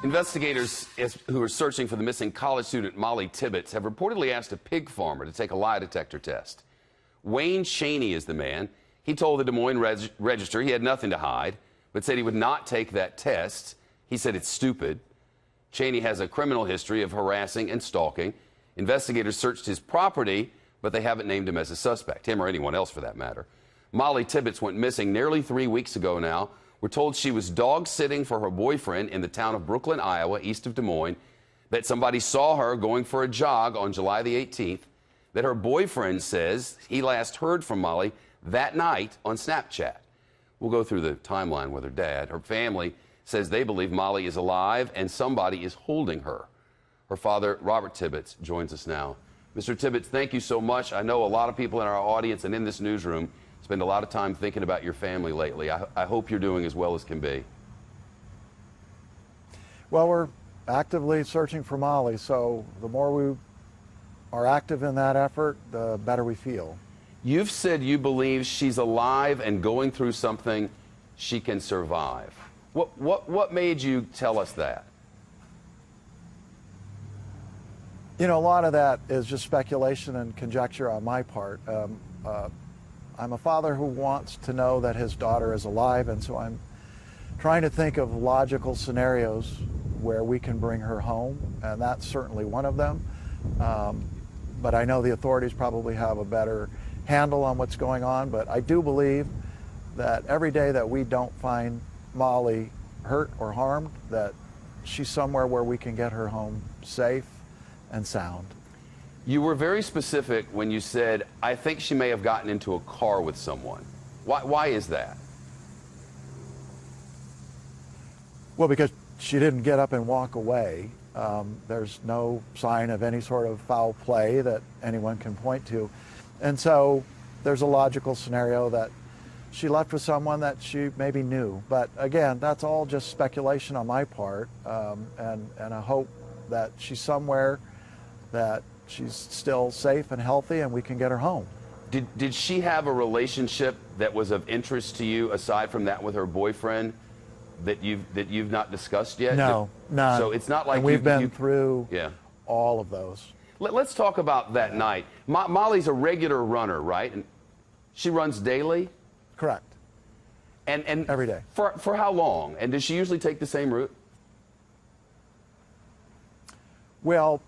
Investigators who are searching for the missing college student Mollie Tibbetts have reportedly asked a pig farmer to take a lie detector test. Wayne Cheney is the man. He told the Des Moines Register he had nothing to hide, but said he would not take that test. He said it's stupid. Cheney has a criminal history of harassing and stalking. Investigators searched his property, but they haven't named him as a suspect, him or anyone else for that matter. Mollie Tibbetts went missing nearly 3 weeks ago now. We're told she was dog-sitting for her boyfriend in the town of Brooklyn, Iowa, east of Des Moines, that somebody saw her going for a jog on July the 18th, that her boyfriend says he last heard from Mollie that night on Snapchat. We'll go through the timeline with her dad. Her family says they believe Mollie is alive and somebody is holding her. Her father, Robert Tibbetts, joins us now. Mr. Tibbetts, thank you so much. I know a lot of people in our audience and in this newsroom spend a lot of time thinking about your family lately. I hope you're doing as well as can be. Well, we're actively searching for Mollie, so the more we are active in that effort, the better we feel. You've said you believe she's alive and going through something she can survive. What made you tell us that? You know, a lot of that is just speculation and conjecture on my part. I'm a father who wants to know that his daughter is alive, and so I'm trying to think of logical scenarios where we can bring her home, and that's certainly one of them. But I know the authorities probably have a better handle on what's going on, but I do believe that every day that we don't find Mollie hurt or harmed, that she's somewhere where we can get her home safe and sound. You were very specific when you said, I think she may have gotten into a car with someone. Why is that? Well, because she didn't get up and walk away. There's no sign of any sort of foul play that anyone can point to. And so there's a logical scenario that she left with someone that she maybe knew. But again, that's all just speculation on my part. And I hope that she's somewhere that she's still safe and healthy and we can get her home. Did she have a relationship that was of interest to you aside from that with her boyfriend that you've not discussed yet? No, none. So it's not like and we've been through all of those. Let's talk about that night. Mollie's a regular runner, right? And she runs daily? Correct. And every day. For how long? And does she usually take the same route? Well,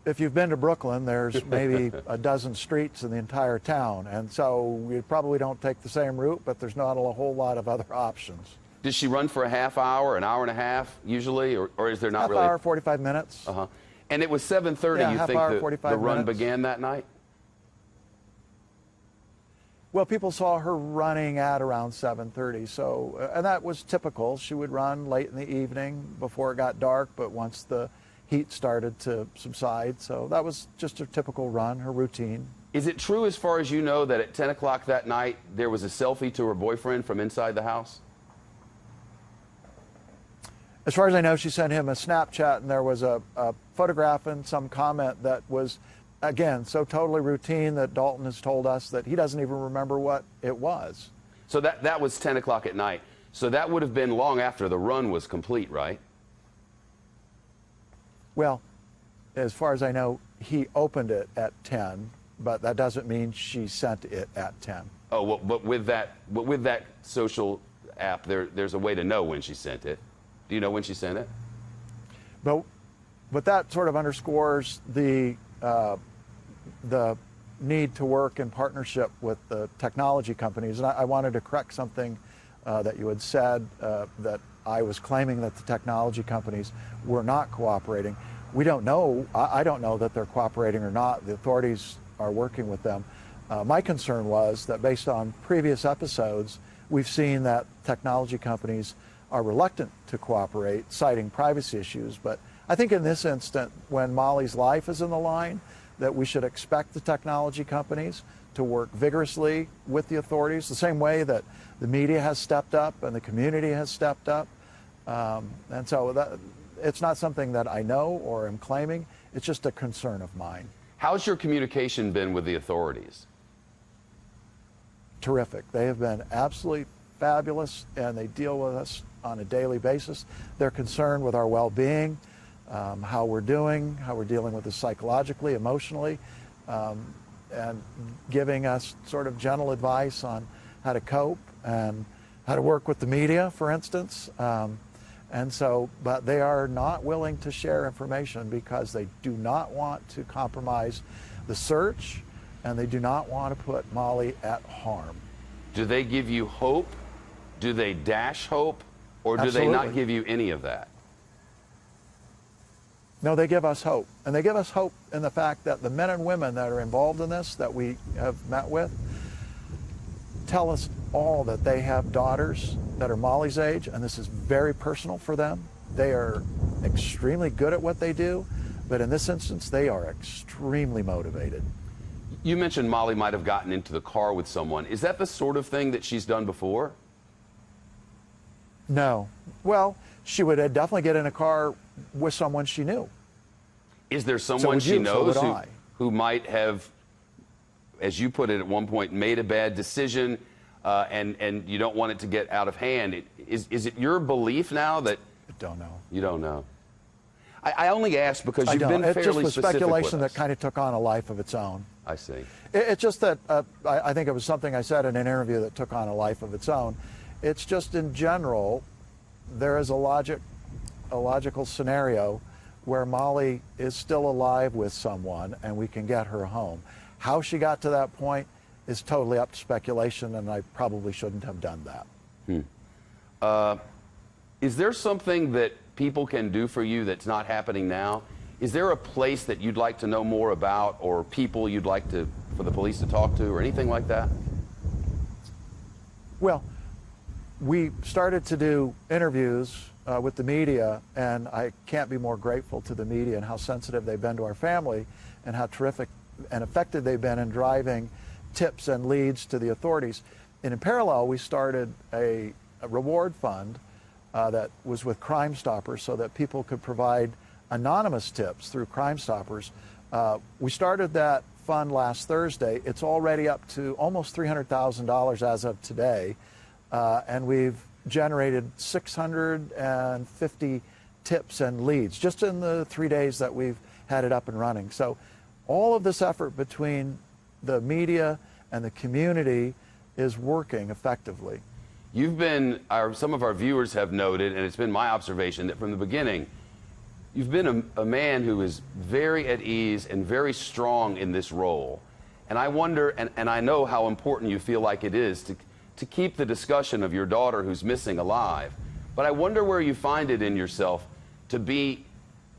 if you've been to Brooklyn, there's maybe a dozen streets in the entire town, and so we probably don't take the same route, but there's not a whole lot of other options. Does she run for a half hour, an hour and a half usually, or is there not really? Half hour, 45 minutes. Uh-huh. And it was 7:30, yeah, you half think hour, the 45 run minutes. began that night? Well, people saw her running at around 7:30, so, and that was typical. She would run late in the evening before it got dark, but once the heat started to subside, so that was just a typical run, her routine. Is it true, as far as you know, that at 10 o'clock that night there was a selfie to her boyfriend from inside the house? As far as I know, she sent him a Snapchat, and there was a photograph and some comment that was, again, so totally routine that Dalton has told us that he doesn't even remember what it was. So that was 10 o'clock at night. So that would have been long after the run was complete, right? Well, as far as I know, he opened it at 10, but that doesn't mean she sent it at 10. Oh, well, but with that social app, there's a way to know when she sent it. Do you know when she sent it? But that sort of underscores the need to work in partnership with the technology companies. And I wanted to correct something that you had said, that I was claiming that the technology companies were not cooperating. We don't know. I don't know that they're cooperating or not. The authorities are working with them. My concern was that based on previous episodes, we've seen that technology companies are reluctant to cooperate, citing privacy issues. But I think in this instant, when Mollie's life is in the line, that we should expect the technology companies to work vigorously with the authorities, the same way that the media has stepped up and the community has stepped up. And so it's not something that I know or am claiming. It's just a concern of mine. How's your communication been with the authorities? Terrific. They have been absolutely fabulous, and they deal with us on a daily basis. They're concerned with our well-being, how we're doing, how we're dealing with this psychologically, emotionally, and giving us sort of gentle advice on how to cope and how to work with the media, for instance. But they are not willing to share information because they do not want to compromise the search, and they do not want to put Mollie at harm. Do they give you hope? Do they dash hope? Or do Absolutely. they not give you any of that? No, they give us hope. And they give us hope in the fact that the men and women that are involved in this, that we have met with, tell us all that they have daughters that are Mollie's age, and this is very personal for them. They are extremely good at what they do, but in this instance, they are extremely motivated. You mentioned Mollie might have gotten into the car with someone. Is that the sort of thing that she's done before? No. Well, she would definitely get in a car with someone she knew. Is there someone she So knows would I. who might have, as you put it at one point, made a bad decision, and you don't want it to get out of hand? Is it your belief now that... I don't know. You don't know. I only ask because you've been It's fairly just the specific speculation with us. that kind of took on a life of its own. I see. It's just that I think it was something I said in an interview that took on a life of its own. It's just in general, there is a logical scenario where Mollie is still alive with someone and we can get her home. How she got to that point is totally up to speculation, and I probably shouldn't have done that. Is there something that people can do for you that's not happening now? Is there a place that you'd like to know more about, or people you'd like for the police to talk to, or anything like that? Well, we started to do interviews with the media, and I can't be more grateful to the media and how sensitive they've been to our family and how terrific and effective they've been in driving tips and leads to the authorities. And in parallel, we started a reward fund that was with Crime Stoppers so that people could provide anonymous tips through Crime Stoppers. We started that fund last Thursday. It's already up to almost $300,000 as of today, and we've generated 650 tips and leads just in the 3 days that we've had it up and running. So all of this effort between the media and the community is working effectively. You've been, some of our viewers have noted, and it's been my observation, that from the beginning, you've been a man who is very at ease and very strong in this role. And I wonder, and I know how important you feel like it is to keep the discussion of your daughter who's missing alive. But I wonder where you find it in yourself to be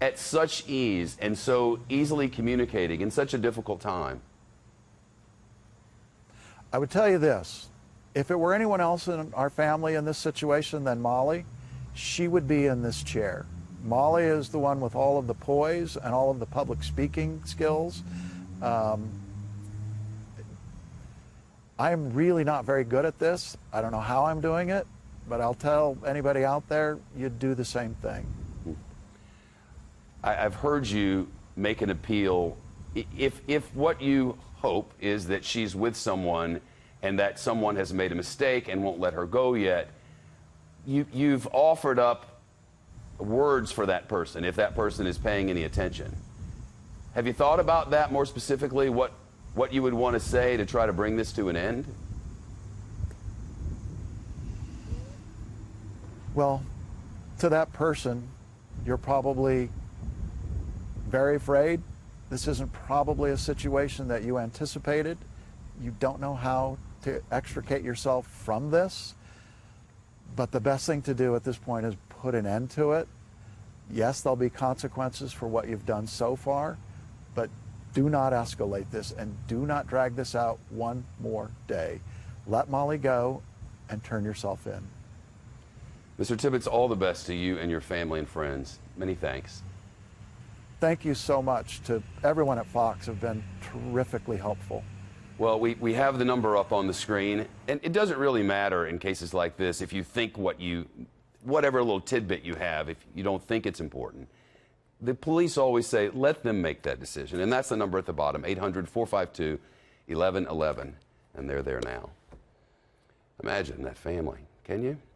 at such ease and so easily communicating in such a difficult time. I would tell you this. If it were anyone else in our family in this situation than Mollie, she would be in this chair. Mollie is the one with all of the poise and all of the public speaking skills. I'm really not very good at this. I don't know how I'm doing it, but I'll tell anybody out there, you'd do the same thing. I've heard you make an appeal. If what you hope is that she's with someone and that someone has made a mistake and won't let her go yet, you've offered up words for that person if that person is paying any attention. Have you thought about that more specifically, what you would want to say to try to bring this to an end? Well, to that person, you're probably very afraid. This isn't probably a situation that you anticipated. You don't know how to extricate yourself from this. But the best thing to do at this point is put an end to it. Yes, there'll be consequences for what you've done so far, but do not escalate this and do not drag this out one more day. Let Mollie go and turn yourself in. Mr. Tibbetts, all the best to you and your family and friends. Many thanks. Thank you so much to everyone at Fox who've been terrifically helpful. Well, we have the number up on the screen, and it doesn't really matter in cases like this if you think whatever little tidbit you have, if you don't think it's important. The police always say, let them make that decision, and that's the number at the bottom, 800-452-1111, and they're there now. Imagine that family, can you?